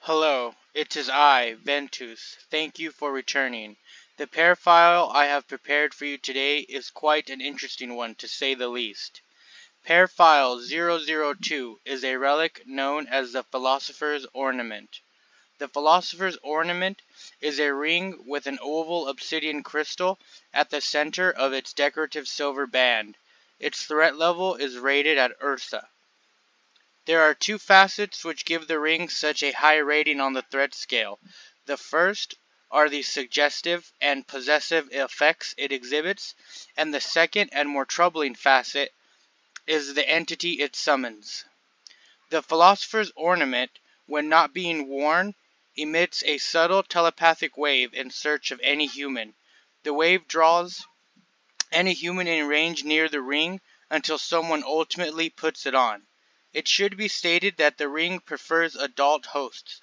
Hello, it is I, Ventus. Thank you for returning. The P.E.A.R file I have prepared for you today is quite an interesting one, to say the least. P.E.A.R file 002 is a relic known as the Philosopher's Ornament. The Philosopher's Ornament is a ring with an oval obsidian crystal at the center of its decorative silver band. Its threat level is rated at Ursa. There are two facets which give the ring such a high rating on the threat scale. The first are the suggestive and possessive effects it exhibits, and the second and more troubling facet is the entity it summons. The Philosopher's Ornament, when not being worn, emits a subtle telepathic wave in search of any human. The wave draws any human in range near the ring until someone ultimately puts it on. It should be stated that the ring prefers adult hosts,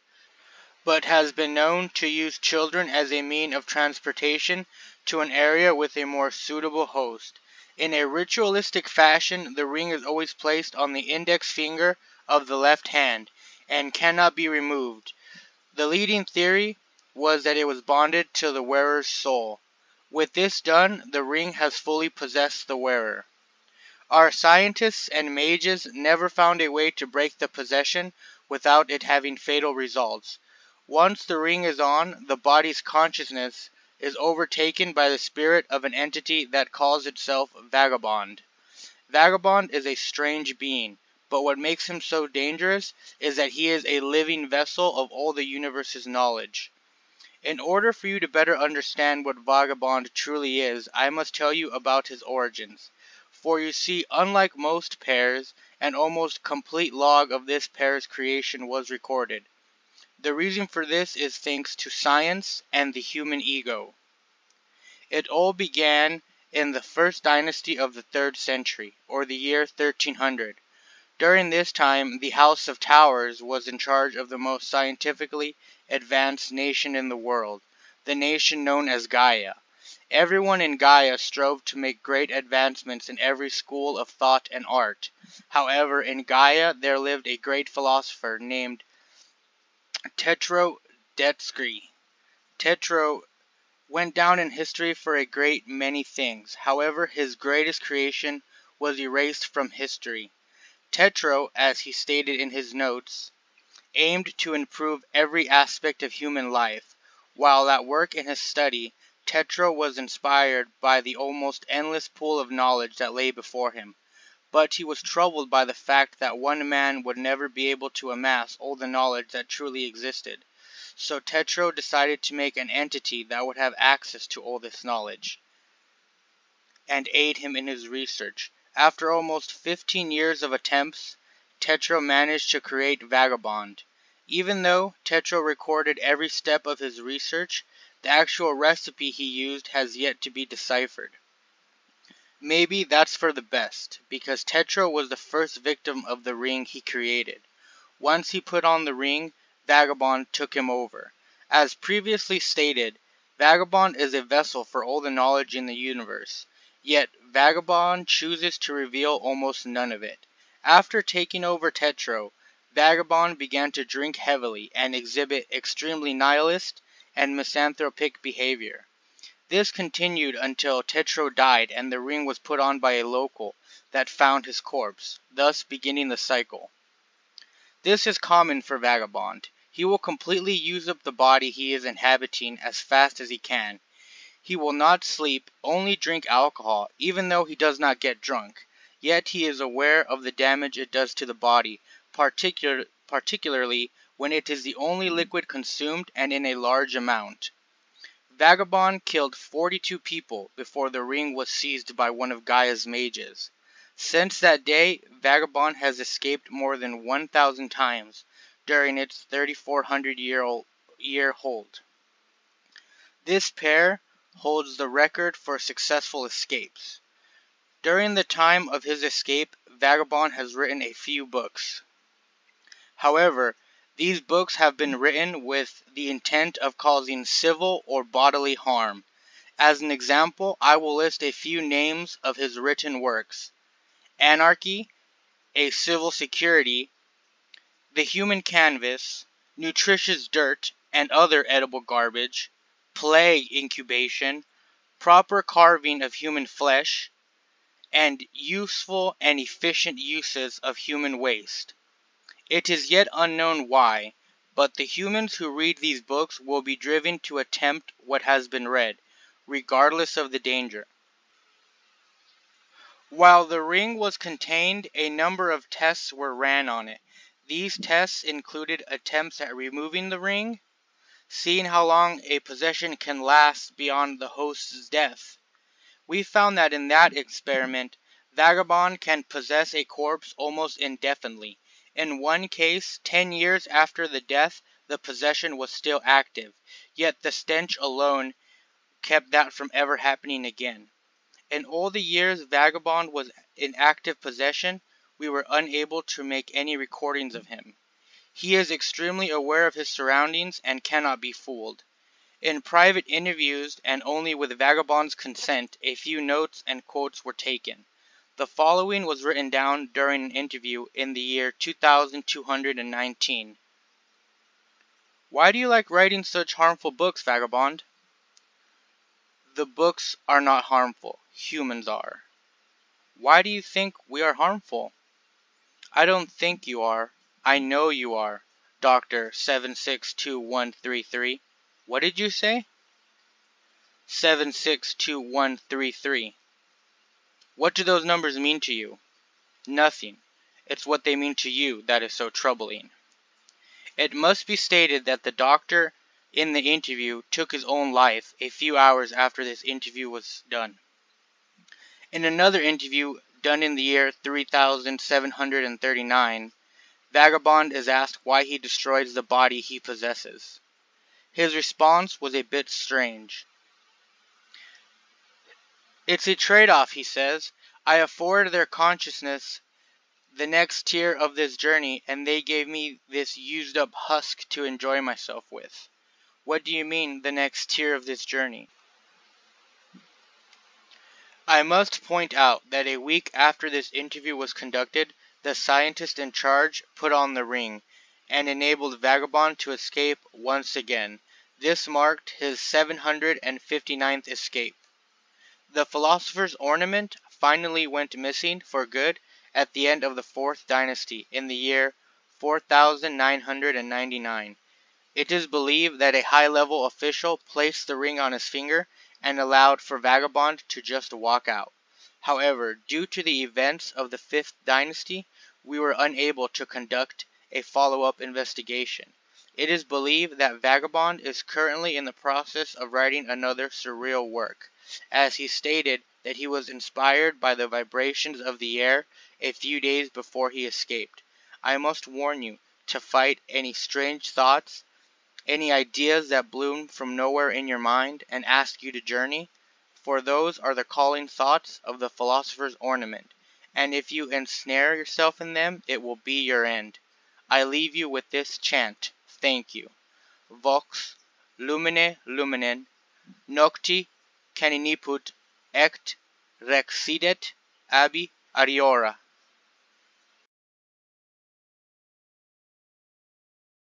but has been known to use children as a mean of transportation to an area with a more suitable host. In a ritualistic fashion, the ring is always placed on the index finger of the left hand and cannot be removed. The leading theory was that it was bonded to the wearer's soul. With this done, the ring has fully possessed the wearer. Our scientists and mages never found a way to break the possession without it having fatal results. Once the ring is on, the body's consciousness is overtaken by the spirit of an entity that calls itself Vagabond. Vagabond is a strange being, but what makes him so dangerous is that he is a living vessel of all the universe's knowledge. In order for you to better understand what Vagabond truly is, I must tell you about his origins. For you see, unlike most P.E.A.Rs, an almost complete log of this P.E.A.R's creation was recorded. The reason for this is thanks to science and the human ego. It all began in the first dynasty of the 3rd century, or the year 1300. During this time, the House of Towers was in charge of the most scientifically advanced nation in the world, the nation known as Gaia. Everyone in Gaia strove to make great advancements in every school of thought and art. However, in Gaia there lived a great philosopher named Tetrodetsky. Tetro went down in history for a great many things. However, his greatest creation was erased from history. Tetro, as he stated in his notes, aimed to improve every aspect of human life. While at work in his study, Tetro was inspired by the almost endless pool of knowledge that lay before him. But he was troubled by the fact that one man would never be able to amass all the knowledge that truly existed. So Tetro decided to make an entity that would have access to all this knowledge and aid him in his research. After almost 15 years of attempts, Tetro managed to create Vagabond. Even though Tetro recorded every step of his research, the actual recipe he used has yet to be deciphered. Maybe that's for the best, because Tetro was the first victim of the ring he created. Once he put on the ring, Vagabond took him over. As previously stated, Vagabond is a vessel for all the knowledge in the universe. Yet, Vagabond chooses to reveal almost none of it. After taking over Tetro, Vagabond began to drink heavily and exhibit extremely nihilist and misanthropic behavior. This continued until Tetro died and the ring was put on by a local that found his corpse, thus beginning the cycle. This is common for Vagabond. He will completely use up the body he is inhabiting as fast as he can. He will not sleep, only drink alcohol, even though he does not get drunk. Yet he is aware of the damage it does to the body, particularly when it is the only liquid consumed and in a large amount. Vagabond killed 42 people before the ring was seized by one of Gaia's mages. Since that day, Vagabond has escaped more than 1,000 times during its 3,400-year hold. This pair holds the record for successful escapes. During the time of his escape, Vagabond has written a few books. However, these books have been written with the intent of causing civil or bodily harm. As an example, I will list a few names of his written works: Anarchy, A Civil Security, The Human Canvas, nutritious dirt and other edible garbage, plague incubation, proper carving of human flesh, and useful and efficient uses of human waste. It is yet unknown why, but the humans who read these books will be driven to attempt what has been read, regardless of the danger. While the ring was contained, a number of tests were ran on it. These tests included attempts at removing the ring, seeing how long a possession can last beyond the host's death. We found that in that experiment, Vagabond can possess a corpse almost indefinitely. In one case, 10 years after the death, the possession was still active, yet the stench alone kept that from ever happening again. In all the years Vagabond was in active possession, we were unable to make any recordings of him. He is extremely aware of his surroundings and cannot be fooled. In private interviews, and only with Vagabond's consent, a few notes and quotes were taken. The following was written down during an interview in the year 2219. Why do you like writing such harmful books, Vagabond? The books are not harmful. Humans are. Why do you think we are harmful? I don't think you are. I know you are. Dr. 762133. What did you say? 762133. What do those numbers mean to you? Nothing. It's what they mean to you that is so troubling. It must be stated that the doctor in the interview took his own life a few hours after this interview was done. In another interview done in the year 3739, Vagabond is asked why he destroys the body he possesses. His response was a bit strange. It's a trade-off, he says. I afford their consciousness the next tier of this journey, and they gave me this used-up husk to enjoy myself with. What do you mean, the next tier of this journey? I must point out that a week after this interview was conducted, the scientist in charge put on the ring, and enabled Vagabond to escape once again. This marked his 759th escape. The Philosopher's Ornament finally went missing for good at the end of the 4th dynasty in the year 4999. It is believed that a high-level official placed the ring on his finger and allowed for Vagabond to just walk out. However, due to the events of the 5th dynasty, we were unable to conduct a follow-up investigation. It is believed that Vagabond is currently in the process of writing another surreal work, as he stated that he was inspired by the vibrations of the air a few days before he escaped. I must warn you to fight any strange thoughts, any ideas that bloom from nowhere in your mind and ask you to journey, for those are the calling thoughts of the Philosopher's Ornament, and if you ensnare yourself in them, it will be your end. I leave you with this chant. Thank you. Vox lumine luminen, nocti caniniput ect rexidet abi ariora.